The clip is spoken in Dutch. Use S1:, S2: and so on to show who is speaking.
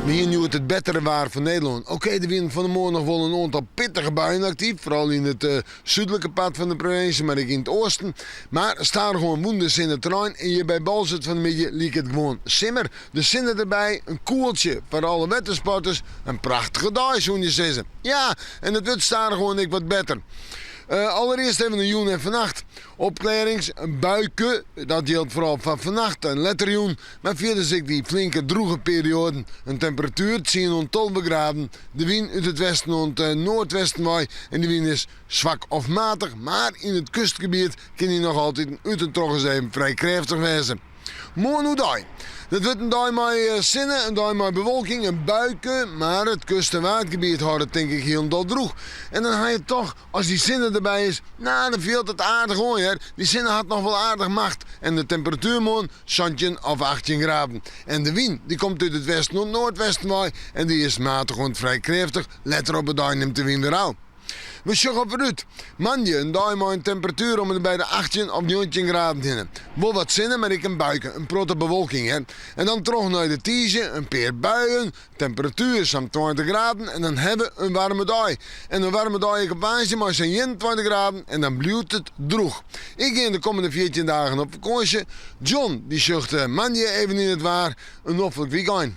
S1: We hier nu het betere waar van Nederland. Oké, de wind van de morgen nog wel een aantal pittige buien actief. Vooral in het zuidelijke pad van de provincie, maar ook in het oosten. Maar er staan gewoon woenders in het terrein. En hier bij Balzert van de midden liep het gewoon simmer. De zinnen erbij, een koeltje voor alle wettersporters. Een prachtige dag, zo'n je zeggen. Ja, en het wordt staan gewoon ik wat beter. Allereerst even een joen en vannacht. Opklarings, een buiken, dat geldt vooral van vannacht, een letterjoen. Maar verder zie ik die flinke droege periode. Een temperatuur, 10 tot 12 graden. De wind uit het westen tot het noordwesten waait. En de wind is zwak of matig. Maar in het kustgebied kan hij nog altijd uit en toch eens even vrij krachtig wezen. Morgen hoe dag. Dat wordt een dag met zinnen, een dag met bewolking, een buiken. Maar het kust- en waardgebied houdt het denk ik heel dol droeg. En dan ga je toch, als die zinnen erbij is, nou dan viel het aardig hoor. Hè. Die zinnen had nog wel aardig macht. En de temperatuur morgen, 17 of 18 graden. En de wind, die komt uit het westen tot noordwesten waai. En die is matig en vrij krachtig. Let erop, het dag neemt de wind weer aan. We zoeken vooruit. Manje, een dag met een temperatuur om bij de 18 of 19 graden in. Wel wat zinnen, maar ik een buiken, een protte bewolking. Hè. En dan terug naar de tiege, een paar buien, temperatuur zo'n 20 graden en dan hebben we een warme dag. En een warme dag ik op waasje, maar zo'n 21 graden en dan blijft het droeg. Ik ga in de komende 14 dagen op vakantie. John, die zucht Manje even in het waar, een hoffelijk weekend.